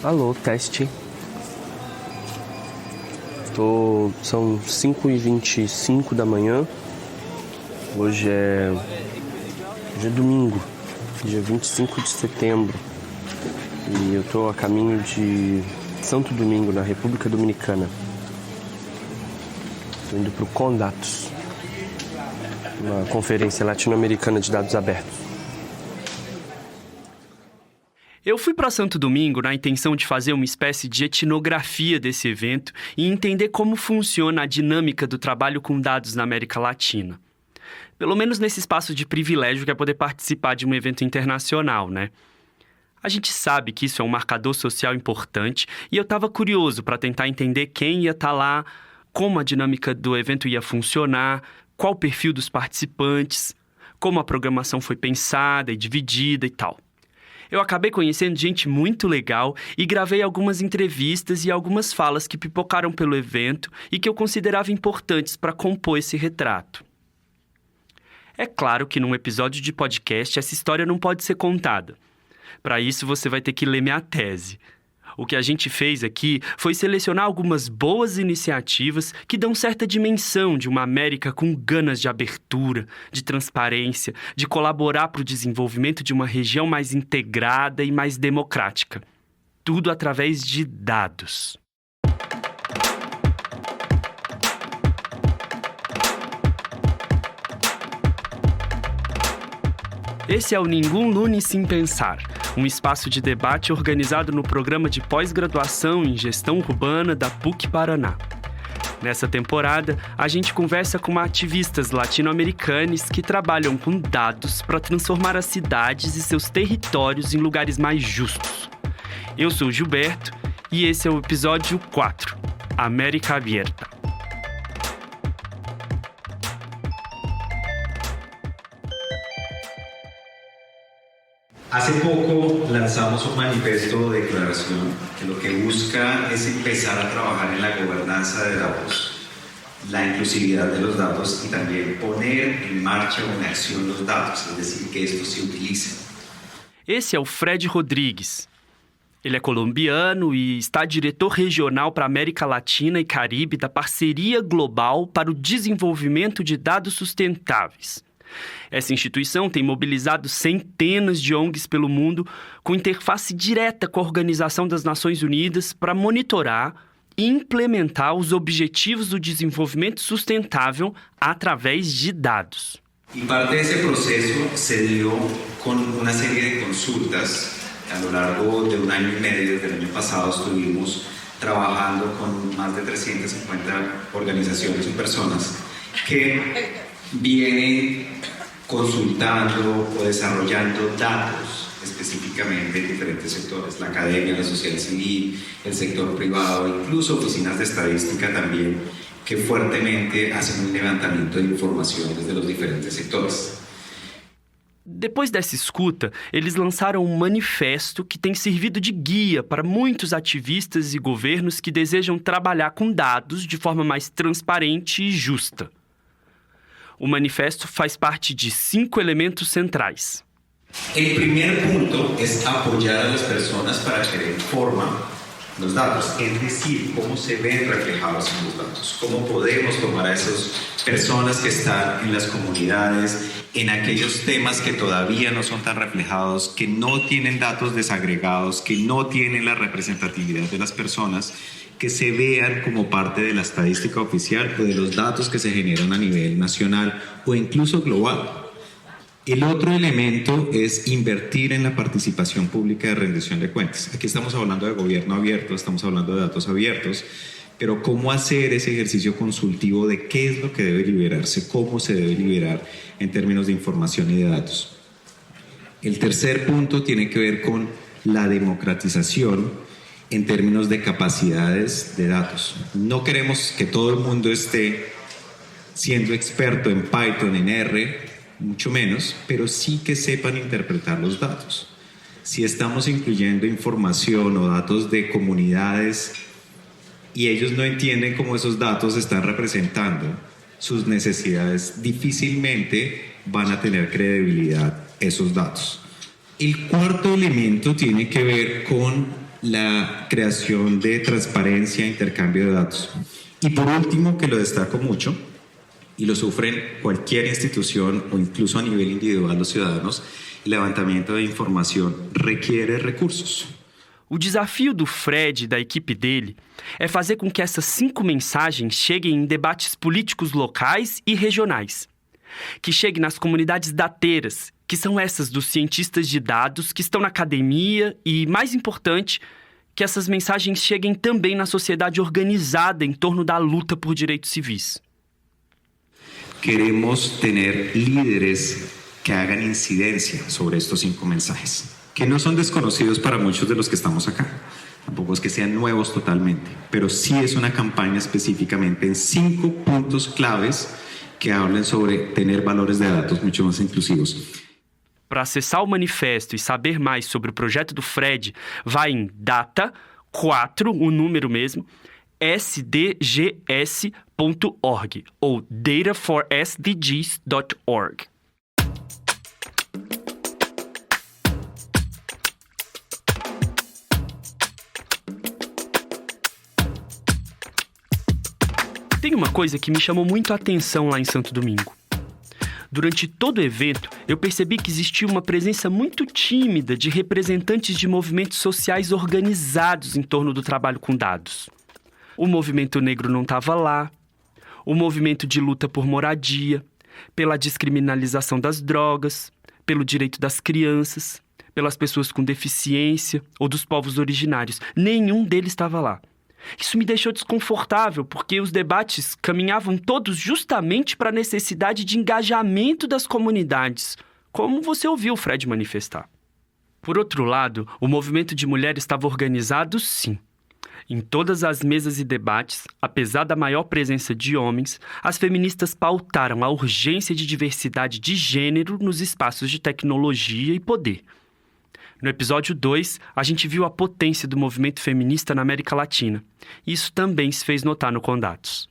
Alô, teste. São 5h25 da manhã. Hoje é domingo, dia 25 de setembro. E eu tô a caminho de Santo Domingo, na República Dominicana. Tô indo pro Condatos, uma conferência latino-americana de dados abertos. Eu fui para Santo Domingo na intenção de fazer uma espécie de etnografia desse evento e entender como funciona a dinâmica do trabalho com dados na América Latina. Pelo menos nesse espaço de privilégio que é poder participar de um evento internacional, né? A gente sabe que isso é um marcador social importante e eu estava curioso para tentar entender quem ia estar lá, como a dinâmica do evento ia funcionar, qual o perfil dos participantes, como a programação foi pensada e dividida e tal. Eu acabei conhecendo gente muito legal e gravei algumas entrevistas e algumas falas que pipocaram pelo evento e que eu considerava importantes para compor esse retrato. É claro que num episódio de podcast essa história não pode ser contada. Para isso você vai ter que ler minha tese. O que a gente fez aqui foi selecionar algumas boas iniciativas que dão certa dimensão de uma América com ganas de abertura, de transparência, de colaborar para o desenvolvimento de uma região mais integrada e mais democrática. Tudo através de dados. Esse é o Ningún Lunes Sem Pensar, um espaço de debate organizado no programa de pós-graduação em gestão urbana da PUC-Paraná. Nessa temporada, a gente conversa com ativistas latino-americanos que trabalham com dados para transformar as cidades e seus territórios em lugares mais justos. Eu sou o Gilberto e esse é o episódio 4, América Abierta. Hace poco lanzamos un manifiesto o declaración que lo que busca es empezar a trabajar en la gobernanza de datos, la inclusividad de los datos y también poner en marcha o en acción los datos, es decir, que estos se utilicen. Esse é o Fred Rodrigues. Ele é colombiano e está diretor regional para a América Latina e Caribe da Parceria Global para o Desenvolvimento de Dados Sustentáveis. Essa instituição tem mobilizado centenas de ONGs pelo mundo com interface direta com a Organização das Nações Unidas para monitorar e implementar os Objetivos do Desenvolvimento Sustentável através de dados. Y parte de ese proceso se dio con una serie de consultas. A lo largo de un año y medio, desde el año pasado, estuvimos trabajando con más de 350 organizaciones y personas que vienen consultando o desarrollando datos específicamente en diferentes sectores, la academia, la sociedad civil, el sector privado, incluso oficinas de estadística también, que fuertemente hacen un levantamiento de información desde los diferentes sectores. Depois dessa escuta, eles lançaram um manifesto que tem servido de guia para muitos ativistas e governos que desejam trabalhar com dados de forma mais transparente e justa. O manifesto faz parte de 5 elementos centrais. El primer punto es apoyar a las personas para que den forma los datos, es decir, cómo se ven reflejados en los datos, cómo podemos tomar a esas personas que están en las comunidades, en aquellos temas que todavía no son tan reflejados, que no tienen datos desagregados, que no tienen la representatividad de las personas, que se vean como parte de la estadística oficial o de los datos que se generan a nivel nacional o incluso global. El otro elemento es invertir en la participación pública de rendición de cuentas. Aquí estamos hablando de gobierno abierto, estamos hablando de datos abiertos, pero cómo hacer ese ejercicio consultivo de qué es lo que debe liberarse, cómo se debe liberar en términos de información y de datos. El tercer punto tiene que ver con la democratización en términos de capacidades de datos. No queremos que todo el mundo esté siendo experto en Python, en R, mucho menos, pero sí que sepan interpretar los datos. Si estamos incluyendo información o datos de comunidades y ellos no entienden cómo esos datos están representando sus necesidades, difícilmente van a tener credibilidad esos datos. El cuarto elemento tiene que ver con la creación de transparencia e intercambio de datos. Y por último, que lo destaco mucho, y lo sufren cualquier institución o incluso a nivel individual los ciudadanos, el levantamiento de información requiere recursos. O desafio do Fred e da equipe dele é fazer com que essas 5 mensagens cheguem em debates políticos locais e regionais. Que chegue nas comunidades dateiras, que são essas dos cientistas de dados que estão na academia e, mais importante, que essas mensagens cheguem também na sociedade organizada em torno da luta por direitos civis. Queremos tener líderes que hagan incidencia sobre estos 5 mensajes, que no son desconocidos para muchos de los que estamos acá. Tampoco es que sean nuevos totalmente, pero sí es una campaña específicamente en 5 puntos claves que hablen sobre tener valores de datos mucho más inclusivos. Para acessar o manifesto e saber mais sobre o projeto do Fred, vai em data 4, o número mesmo, sdgs.org ou dataforsdgs.org. Tem uma coisa que me chamou muito a atenção lá em Santo Domingo. Durante todo o evento, eu percebi que existia uma presença muito tímida de representantes de movimentos sociais organizados em torno do trabalho com dados. O movimento negro não estava lá, o movimento de luta por moradia, pela descriminalização das drogas, pelo direito das crianças, pelas pessoas com deficiência ou dos povos originários. Nenhum deles estava lá. Isso me deixou desconfortável, porque os debates caminhavam todos justamente para a necessidade de engajamento das comunidades, como você ouviu o Fred manifestar. Por outro lado, o movimento de mulheres estava organizado, sim. Em todas as mesas e debates, apesar da maior presença de homens, as feministas pautaram a urgência de diversidade de gênero nos espaços de tecnologia e poder. No episódio 2, a gente viu a potência do movimento feminista na América Latina. Isso também se fez notar no Condatos.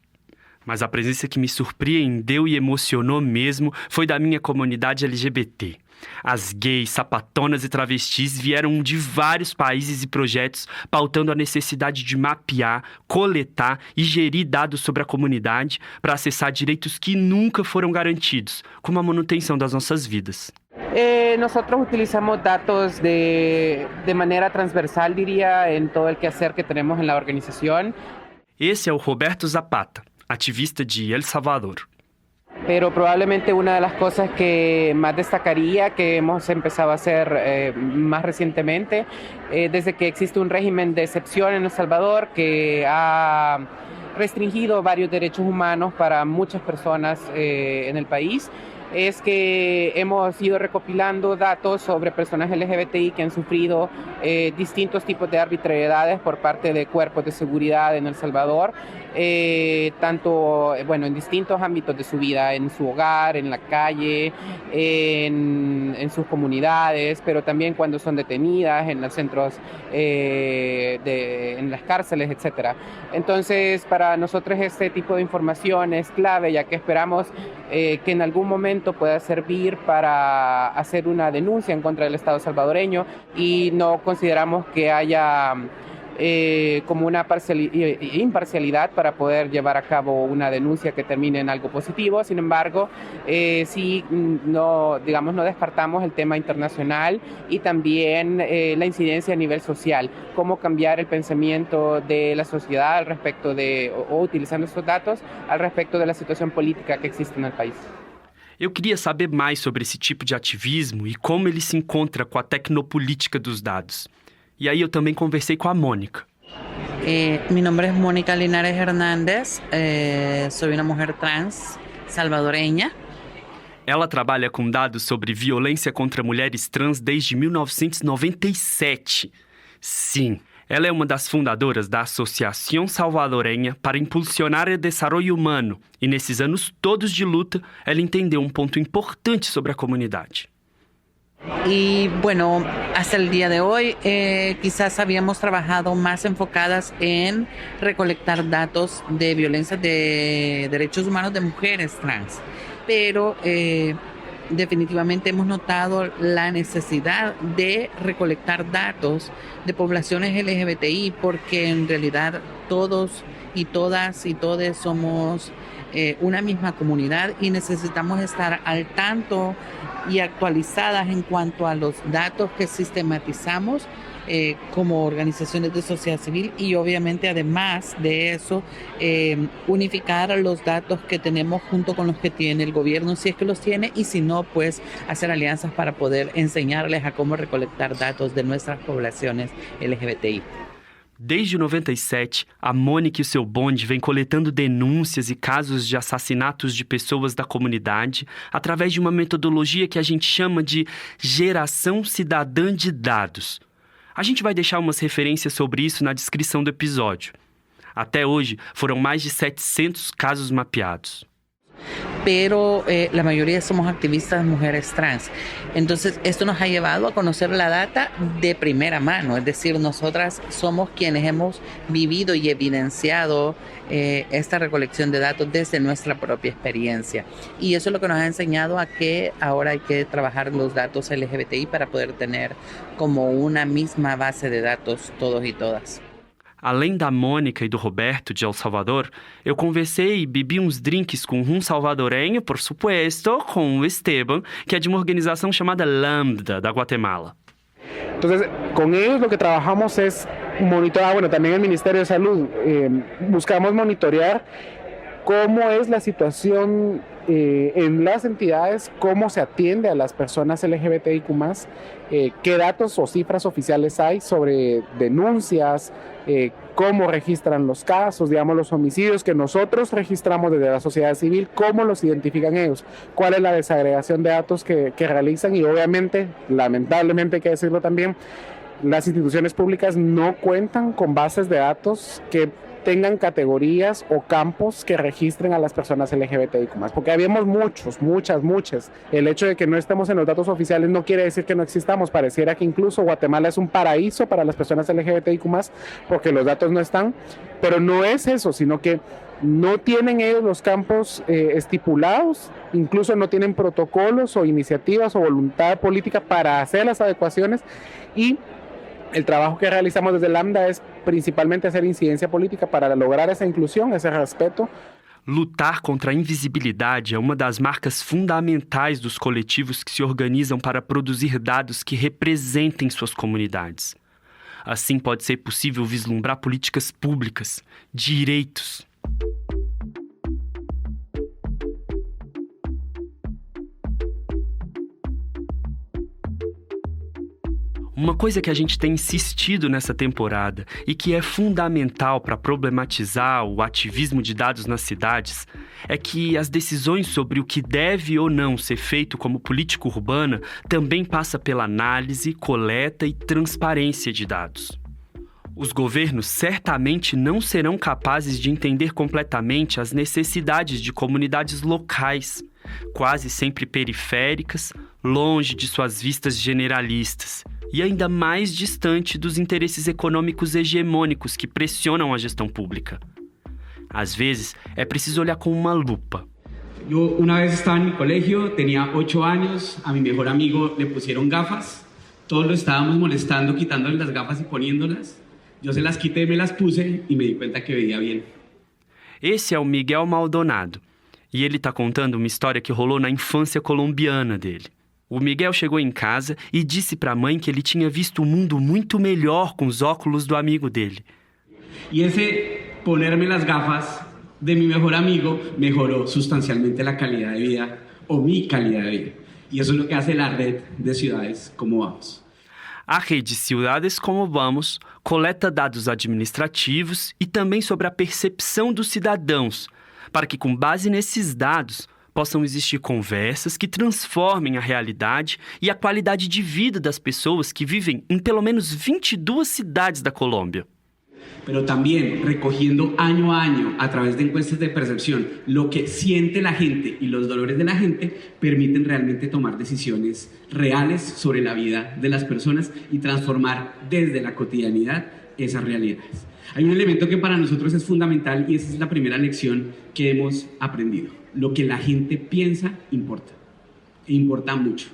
Mas a presença que me surpreendeu e emocionou mesmo foi da minha comunidade LGBT. As gays, sapatonas e travestis vieram de vários países e projetos pautando a necessidade de mapear, coletar e gerir dados sobre a comunidade para acessar direitos que nunca foram garantidos, como a manutenção das nossas vidas. Nosotros utilizamos datos de manera transversal, diría, en todo el quehacer que tenemos en la organización. Esse é o Roberto Zapata, ativista de El Salvador. Pero probablemente una de las cosas que más destacaría, que hemos empezado a hacer más recientemente, desde que existe un régimen de excepción en El Salvador que ha restringido varios derechos humanos para muchas personas en el país, es que hemos ido recopilando datos sobre personas LGBTI que han sufrido distintos tipos de arbitrariedades por parte de cuerpos de seguridad en El Salvador, tanto en distintos ámbitos de su vida, en su hogar, en la calle, en sus comunidades, pero también cuando son detenidas en los centros, en las cárceles, etc. Entonces, para nosotros este tipo de información es clave, ya que esperamos que en algún momento pueda servir para hacer una denuncia en contra del Estado salvadoreño, y no consideramos que haya como una imparcialidad para poder llevar a cabo una denuncia que termine en algo positivo. Sin embargo, sí no descartamos el tema internacional y también la incidencia a nivel social, cómo cambiar el pensamiento de la sociedad al respecto de, o utilizando estos datos al respecto de la situación política que existe en el país. Eu queria saber mais sobre esse tipo de ativismo e como ele se encontra com a tecnopolítica dos dados. E aí eu também conversei com a Mônica. Mi nombre es Mónica Linares Hernández, soy una mujer trans salvadoreña. Ela trabalha com dados sobre violência contra mulheres trans desde 1997. Sim, ela é uma das fundadoras da Associação Salvadoreña para Impulsionar o Desarrollo Humano, e nesses anos todos de luta, ela entendeu um ponto importante sobre a comunidade. Y bueno, hasta el día de hoy quizás habíamos trabajado más enfocadas en recolectar datos de violencia de derechos humanos de mujeres trans, pero definitivamente hemos notado la necesidad de recolectar datos de poblaciones LGBTI, porque en realidad todos y todas y todes somos una misma comunidad y necesitamos estar al tanto y actualizadas en cuanto a los datos que sistematizamos como organizaciones de sociedad civil, y obviamente además de eso unificar los datos que tenemos junto con los que tiene el gobierno, si es que los tiene, y si no, pues hacer alianzas para poder enseñarles a cómo recolectar datos de nuestras poblaciones LGBTI. Desde 97, a Mônica e o seu bonde vem coletando denúncias e casos de assassinatos de pessoas da comunidade através de uma metodologia que a gente chama de geração cidadã de dados. A gente vai deixar umas referências sobre isso na descrição do episódio. Até hoje, foram mais de 700 casos mapeados. Pero la mayoría somos activistas mujeres trans. Entonces, esto nos ha llevado a conocer la data de primera mano. Es decir, nosotras somos quienes hemos vivido y evidenciado esta recolección de datos desde nuestra propia experiencia. Y eso es lo que nos ha enseñado a que ahora hay que trabajar los datos LGBTI para poder tener como una misma base de datos todos y todas. Além da Mônica e do Roberto de El Salvador, eu conversei e bebi uns drinks com um salvadorenho, por supuesto, com o Esteban, que é de uma organização chamada Lambda, da Guatemala. Entonces, con ellos lo que trabajamos es monitorear, bueno, también el Ministerio de Salud, buscamos monitorear cómo es la situación en las entidades, cómo se atiende a las personas LGBTIQ+, qué datos o cifras oficiales hay sobre denuncias, cómo registran los casos, digamos, los homicidios que nosotros registramos desde la sociedad civil, cómo los identifican ellos, cuál es la desagregación de datos que realizan, y obviamente, lamentablemente hay que decirlo también, las instituciones públicas no cuentan con bases de datos que tengan categorías o campos que registren a las personas LGBTIQ+, porque habíamos muchas. El hecho de que no estemos en los datos oficiales no quiere decir que no existamos. Pareciera que incluso Guatemala es un paraíso para las personas LGBTIQ+, porque los datos no están, pero no es eso, sino que no tienen ellos los campos estipulados, incluso no tienen protocolos o iniciativas o voluntad política para hacer las adecuaciones, y el trabajo que realizamos desde Lambda es principalmente hacer incidencia política para lograr essa inclusão, esse respeito. Lutar contra a invisibilidade é uma das marcas fundamentais dos coletivos que se organizam para produzir dados que representem suas comunidades. Assim, pode ser possível vislumbrar políticas públicas, direitos. Uma coisa que a gente tem insistido nessa temporada e que é fundamental para problematizar o ativismo de dados nas cidades é que as decisões sobre o que deve ou não ser feito como política urbana também passa pela análise, coleta e transparência de dados. Os governos certamente não serão capazes de entender completamente as necessidades de comunidades locais, quase sempre periféricas, longe de suas vistas generalistas, e ainda mais distante dos interesses econômicos hegemônicos que pressionam a gestão pública. Às vezes, é preciso olhar com uma lupa. Yo una vez estaba en mi colegio, tenía 8 años, a mi mejor amigo le pusieron gafas, todos lo estábamos molestando quitándole las gafas y poniéndolas. Yo se las quité, me las puse y me di cuenta que veía bien. Esse é o Miguel Maldonado, e ele está contando uma história que rolou na infância colombiana dele. O Miguel chegou em casa e disse para a mãe que ele tinha visto o mundo muito melhor com os óculos do amigo dele. Y ese ponerme las gafas de mi mejor amigo mejoró sustancialmente la calidad de vida, o mi calidad de vida. Y eso es lo que hace la red de ciudades como Vamos. A rede Ciudades Como Vamos coleta dados administrativos e também sobre a percepção dos cidadãos, para que, com base nesses dados, possam existir conversas que transformem a realidade e a qualidade de vida das pessoas que vivem em pelo menos 22 cidades da Colômbia. Pero también recogiendo año a año a través de encuestas de percepción lo que siente la gente y los dolores de la gente permiten realmente tomar decisiones reales sobre la vida de las personas y transformar desde la cotidianidad esas realidades. Hay un elemento que para nosotros es fundamental y esa es la primera lección que hemos aprendido. Lo que la gente piensa importa. e importa mucho.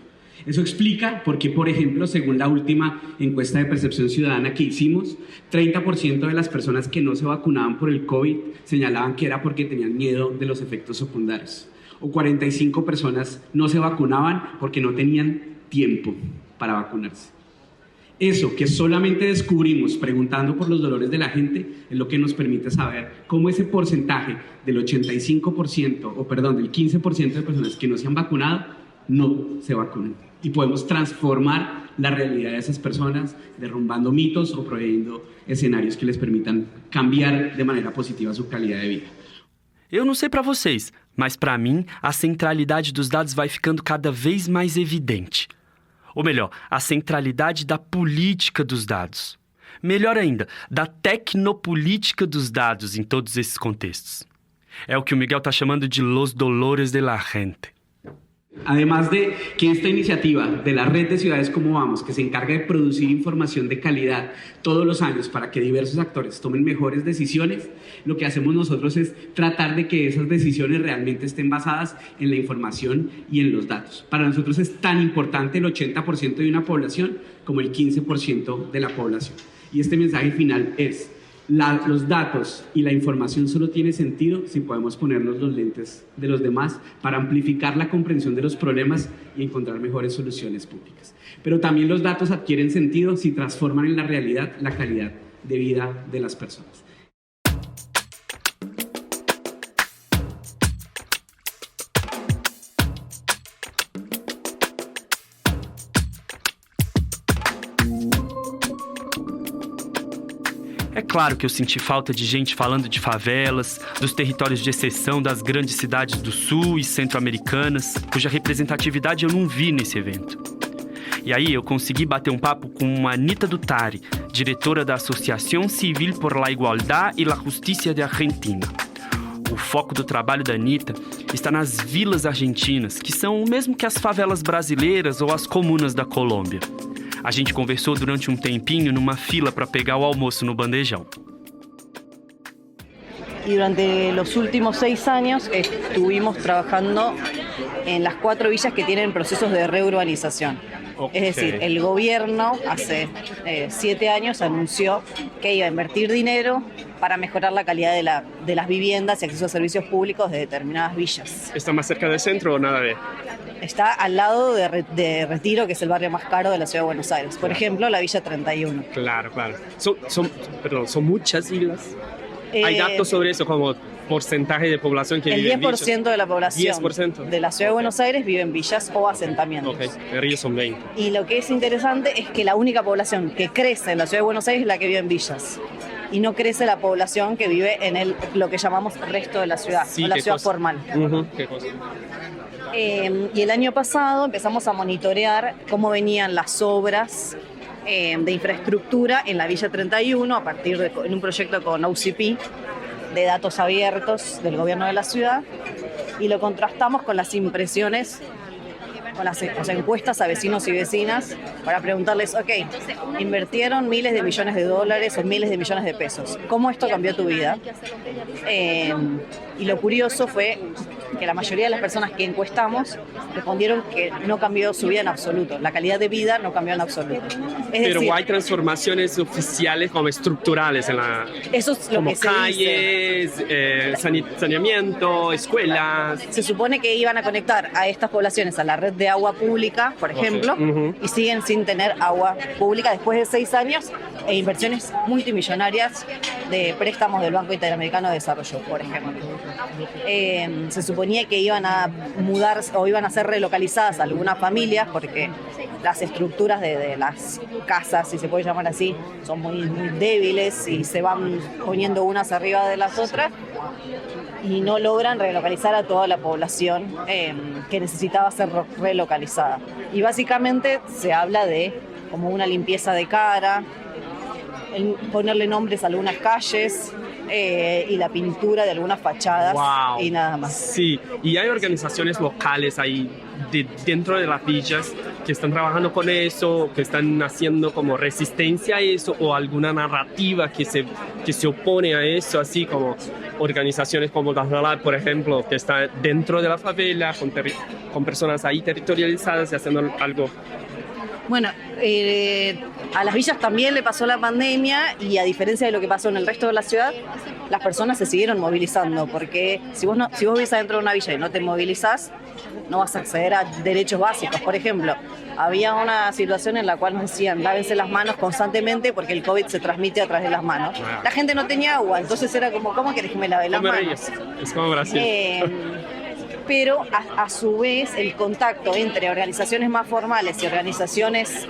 Eso explica por qué, por ejemplo, según la última encuesta de percepción ciudadana que hicimos, 30% de las personas que no se vacunaban por el COVID señalaban que era porque tenían miedo de los efectos secundarios. O 45 personas no se vacunaban porque no tenían tiempo para vacunarse. Eso que solamente descubrimos preguntando por los dolores de la gente es lo que nos permite saber cómo ese porcentaje del 85%, del 15% de personas que no se han vacunado, no se vacunan. Y podemos transformar la realidad de esas personas derrumbando mitos o proveyendo escenarios que les permitan cambiar de manera positiva su calidad de vida. Eu não sei para vocês, mas para mim a centralidade dos dados vai ficando cada vez mais evidente. Ou melhor, a centralidade da política dos dados. Melhor ainda, da tecnopolítica dos dados em todos esses contextos. É o que o Miguel está chamando de los dolores de la gente. Además de que esta iniciativa de la Red de Ciudades Como Vamos, que se encarga de producir información de calidad todos los años para que diversos actores tomen mejores decisiones, lo que hacemos nosotros es tratar de que esas decisiones realmente estén basadas en la información y en los datos. Para nosotros es tan importante el 80% de una población como el 15% de la población. Y este mensaje final es: los datos y la información solo tiene sentido si podemos ponernos los lentes de los demás para amplificar la comprensión de los problemas y encontrar mejores soluciones públicas. Pero también los datos adquieren sentido si transforman en la realidad la calidad de vida de las personas. É claro que eu senti falta de gente falando de favelas, dos territórios de exceção das grandes cidades do sul e centro-americanas, cuja representatividade eu não vi nesse evento. E aí eu consegui bater um papo com a Anita Duttari, diretora da Associação Civil por la Igualdad y la Justicia de Argentina. O foco do trabalho da Anita está nas vilas argentinas, que são o mesmo que as favelas brasileiras ou as comunas da Colômbia. A gente conversou durante um tempinho numa fila para pegar o almoço no bandejão. Y durante los últimos 6 años estuvimos trabajando en las 4 villas que tienen procesos de reurbanización. Okay. Es decir, el gobierno hace 7 años anunció que iba a invertir dinero para mejorar la calidad de las viviendas y acceso a servicios públicos de determinadas villas. ¿Está más cerca del centro o nada de...? Está al lado de Retiro, que es el barrio más caro de la ciudad de Buenos Aires. Por ejemplo, la Villa 31. Claro. Son muchas islas. ¿Hay datos sobre eso, como porcentaje de población que vive en villas? El 10% de la población 10%. de la ciudad de Buenos Aires vive en villas o asentamientos. Ok, en Río son 20. Y lo que es interesante es que la única población que crece en la ciudad de Buenos Aires es la que vive en villas. Y no crece la población que vive en lo que llamamos resto de la ciudad, Sí, o la ¿qué ciudad cosa? formal. ¿Qué cosa? Y el año pasado empezamos a monitorear cómo venían las obras de infraestructura en la Villa 31 a partir de en un proyecto con OCP de datos abiertos del gobierno de la ciudad, y lo contrastamos con las impresiones, con las encuestas a vecinos y vecinas para preguntarles, ok, invirtieron miles de millones de dólares o miles de millones de pesos, ¿cómo esto cambió tu vida? Y lo curioso fue que la mayoría de las personas que encuestamos respondieron que no cambió su vida en absoluto, la calidad de vida no cambió en absoluto. Pero hay transformaciones oficiales como estructurales en la... Eso es lo como que se calles, saneamiento, escuelas. Se supone que iban a conectar a estas poblaciones a la red de agua pública, por ejemplo, y siguen sin tener agua pública después de 6 años e inversiones multimillonarias de préstamos del Banco Interamericano de Desarrollo, por ejemplo. Se suponía que iban a mudarse o iban a ser relocalizadas algunas familias porque las estructuras de las casas, si se puede llamar así, son muy débiles y se van poniendo unas arriba de las otras y no logran relocalizar a toda la población que necesitaba ser relocalizada. Y básicamente se habla de como una limpieza de cara, ponerle nombres a algunas calles y la pintura de algunas fachadas. Wow. Y nada más. Sí, y hay organizaciones locales ahí dentro de las villas que están trabajando con eso, que están haciendo como resistencia a eso, o alguna narrativa que se opone a eso, así como organizaciones como Dazalar, por ejemplo, que está dentro de la favela, con personas ahí territorializadas y haciendo algo. Bueno, a las villas también le pasó la pandemia y a diferencia de lo que pasó en el resto de la ciudad, las personas se siguieron movilizando porque si vos vivís adentro de una villa y no te movilizás, no vas a acceder a derechos básicos. Por ejemplo, había una situación en la cual nos decían lávense las manos constantemente porque el COVID se transmite a través de las manos. La gente no tenía agua, entonces era como, ¿cómo querés que me lave las manos? Es como Brasil. Pero a su vez el contacto entre organizaciones más formales y organizaciones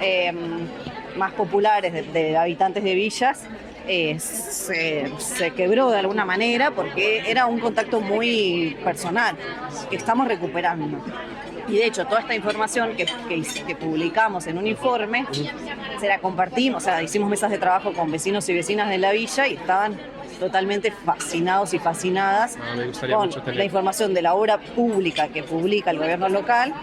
más populares de habitantes de villas se quebró de alguna manera porque era un contacto muy personal que estamos recuperando. Y de hecho toda esta información que publicamos en un informe se la compartimos, o sea, hicimos mesas de trabajo con vecinos y vecinas de la villa y estaban totalmente fascinados y fascinadas con la información de la obra pública que publica el gobierno local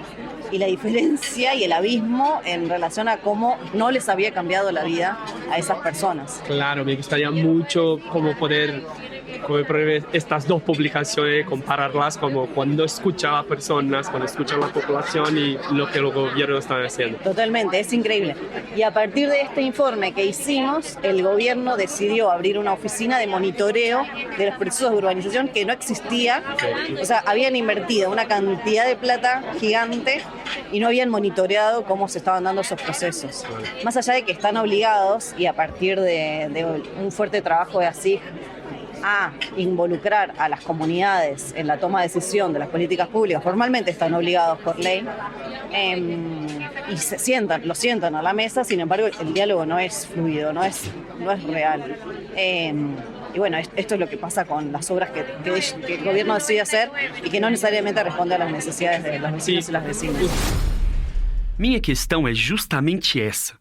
y la diferencia y el abismo en relación a cómo no les había cambiado la vida a esas personas. Claro, me gustaría mucho como poder estas dos publicaciones, compararlas como cuando escuchaba personas, cuando escuchaba la población y lo que los gobiernos están haciendo. Totalmente, es increíble. Y a partir de este informe que hicimos, el gobierno decidió abrir una oficina de monitoreo de los procesos de urbanización que no existía. O sea, habían invertido una cantidad de plata gigante y no habían monitoreado cómo se estaban dando esos procesos. Más allá de que están obligados, y a partir de un fuerte trabajo de ASIG, a involucrar a las comunidades en la toma de decisión de las políticas públicas, formalmente están obligados por ley, y lo sientan a la mesa, sin embargo el diálogo no es fluido, no es real. Y bueno, esto es lo que pasa con las obras que el gobierno decide hacer y que no necesariamente responde a las necesidades de los vecinos y las vecinas. Minha questão é justamente essa.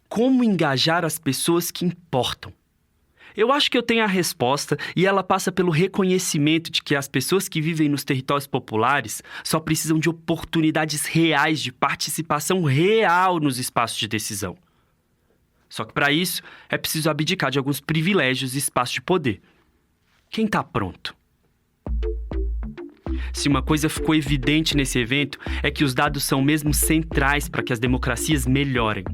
Como engajar as pessoas que importam? Eu acho que eu tenho a resposta e ela passa pelo reconhecimento de que as pessoas que vivem nos territórios populares só precisam de oportunidades reais de participação real nos espaços de decisão. Só que para isso é preciso abdicar de alguns privilégios e espaços de poder. Quem está pronto? Se uma coisa ficou evidente nesse evento é que os dados são mesmo centrais para que as democracias melhorem.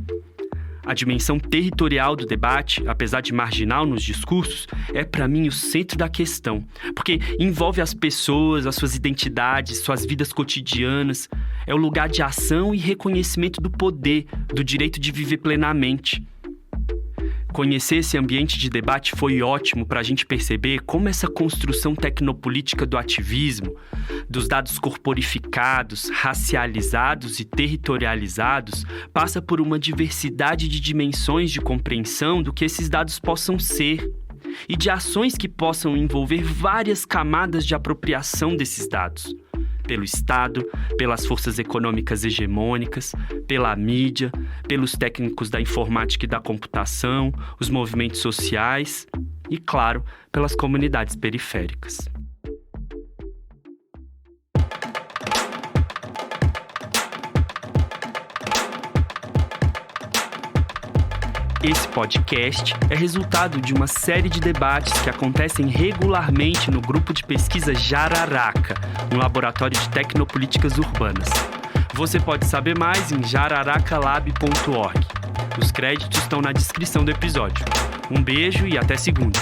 A dimensão territorial do debate, apesar de marginal nos discursos, é para mim o centro da questão, porque envolve as pessoas, as suas identidades, suas vidas cotidianas. É o lugar de ação e reconhecimento do poder, do direito de viver plenamente. Conhecer esse ambiente de debate foi ótimo para a gente perceber como essa construção tecnopolítica do ativismo, dos dados corporificados, racializados e territorializados, passa por uma diversidade de dimensões de compreensão do que esses dados possam ser e de ações que possam envolver várias camadas de apropriação desses dados. Pelo Estado, pelas forças econômicas hegemônicas, pela mídia, pelos técnicos da informática e da computação, os movimentos sociais e, claro, pelas comunidades periféricas. Esse podcast é resultado de uma série de debates que acontecem regularmente no grupo de pesquisa Jararaca, um laboratório de tecnopolíticas urbanas. Você pode saber mais em jararacalab.org. Os créditos estão na descrição do episódio. Um beijo e até segunda!